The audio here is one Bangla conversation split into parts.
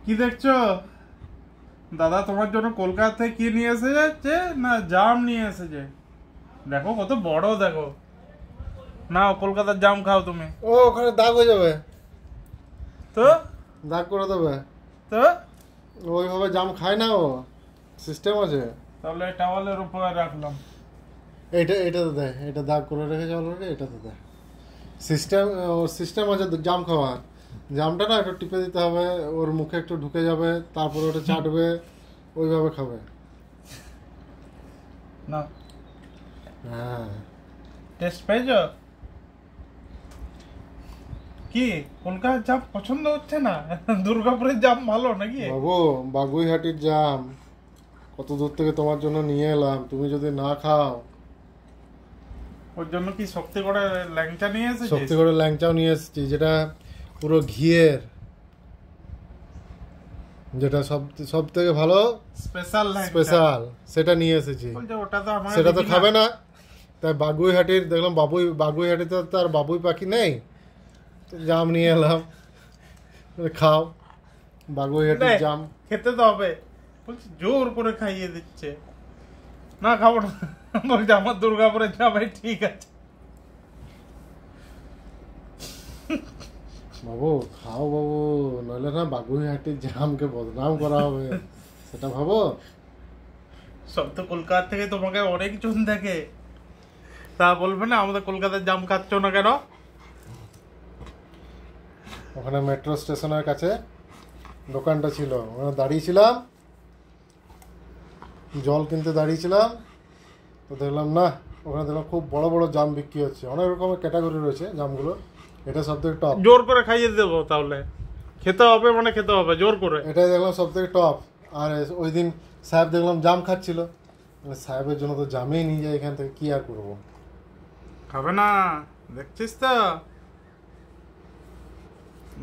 কি দেখছো দাদা? তোমার জন্য কলকাতা থেকে কি নিয়ে এসে যাচ্ছে? না জাম নিয়ে এসেছে। দেখো কত বড়, দেখো। নাও কলকাতার জাম খাও তুমি। ও ওখানে দাগ হয়ে যাবে তো দাগ করে দেবে তো ওইভাবে জাম খায় না ও সিস্টেম আছে তাহলে টাওয়ালের উপরে রাখলাম। এটাতে দেয় এটা দাগ করে রেখেছে অলরেডি এটাতে দেয় সিস্টেম আছে জাম খাওয়ার জামটা না একটু টিপে দিতে হবে ওর মুখে একটু ঢুকে যাবে তারপরে ওটা চাটবে ওইভাবে খাবে না হ্যাঁ টেস্ট পেয়েছো? কি কলকাতার জাম পছন্দ হচ্ছে না? দুর্গাপুরের জাম ভালো নাকি? বাবু বাগুইহাটির জাম কত দূর থেকে তোমার জন্য নিয়ে এলাম তুমি যদি না খাও। ওর জন্য কি শক্তি করে ল্যাংচা নিয়ে এসেছিস? শক্তি করে ল্যাংচাও নিয়ে এসেছি যেটা পুরো ঘিয়ের যেটা সব থেকে ভালো স্পেশাল সেটা নিয়ে এসেছি। ওটা তো আমার সেটা তো খাবে না তাই বাগুইহাটির দেখলাম বাগুইহাটিতে তো আর বাবুই পাখি নেই তো জাম নিয়ে এলাম খাও বাগুইহাটির জাম খেতে তো হবে। বলছি জোর করে খাইয়ে দিচ্ছে। না খাবো না। বলছে আমার দুর্গাপুরের জামাই ঠিক আছে। বাবু খাও বাবু নইলে না বাগুইহাটির জামকে বদনাম করা হবে সেটা ভাবো। সব তো কলকাতা থেকে তোমাকে অনেক জন দেখে, তা বলবে না আমাদের কলকাতার জাম খাচ্ছ না কেন? ওখানে মেট্রো স্টেশনের কাছে দোকানটা ছিল ওখানে দাঁড়িয়েছিলাম জল কিনতে দাঁড়িয়েছিলাম তো দেখলাম না ওখানে দেখলাম খুব বড় বড় জাম বিক্রি হচ্ছে অনেক রকমের ক্যাটাগরি রয়েছে জামগুলো এটা সব থেকে টপ। জোর করে খাইয়ে দেবো তাহলে? খেতে হবে মানে খেতে হবে জোর করে। এটাই দেখলাম সব থেকে টপ। আর ওই দিন সাহেব দেখলাম জাম খাচ্ছিল সাহেবের জন্য তো জামেই নিয়ে যায় এখান থেকে কি আর করবো। খাবে না দেখছিস তো,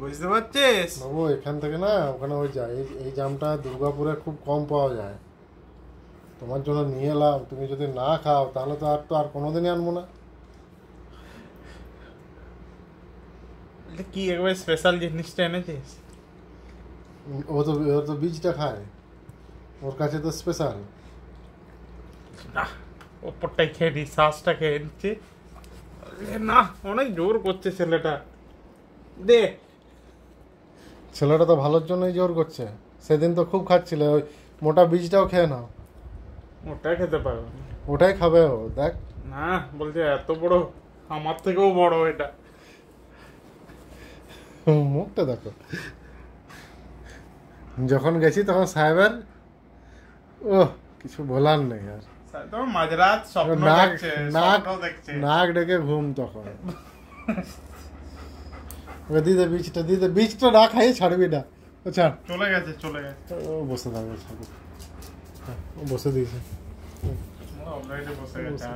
বুঝতে পারছিস? বাবু এখান থেকে না ওখানে ওই যায় এই জামটা দুর্গাপুরে খুব কম পাওয়া যায় তোমার জন্য নিয়ে এলাম তুমি যদি না খাও তাহলে তো আর কোনোদিনই আনবো না। কি একবার স্পেশাল জিনিসটা এনেছিস? ও তো বীজটা খায় ওর কাছে তো স্পেশাল। না ওপরটাই খেয়ে নি, শ্বাসটা খেয়ে নিচ্ছে। না অনেক জোর করছে ছেলেটা। দে। ছেলেটা তো ভালোর জন্যই জোর করছে সেদিন তো খুব খাচ্ছিলে ওই মোটা বীজটাও খেয়ে নাও। ওটাই খেতে পারো? ওটাই খাবে ও দেখ। না বলছে এত বড়, আমার থেকেও বড় এটা। মুখটা দেখো যখন গেছি তখন সাহেবের ও কিছু বলার নেই আর মাঝরাত স্বপ্ন দেখছে। নাক ডেকে ঘুম তখন দিদে বীজটা না খাইয়ে ছাড়বি না ছাড়। চলে গেছে ও বসে থাকবে ও বসে দিয়েছে অলরেডি বসে গেছে।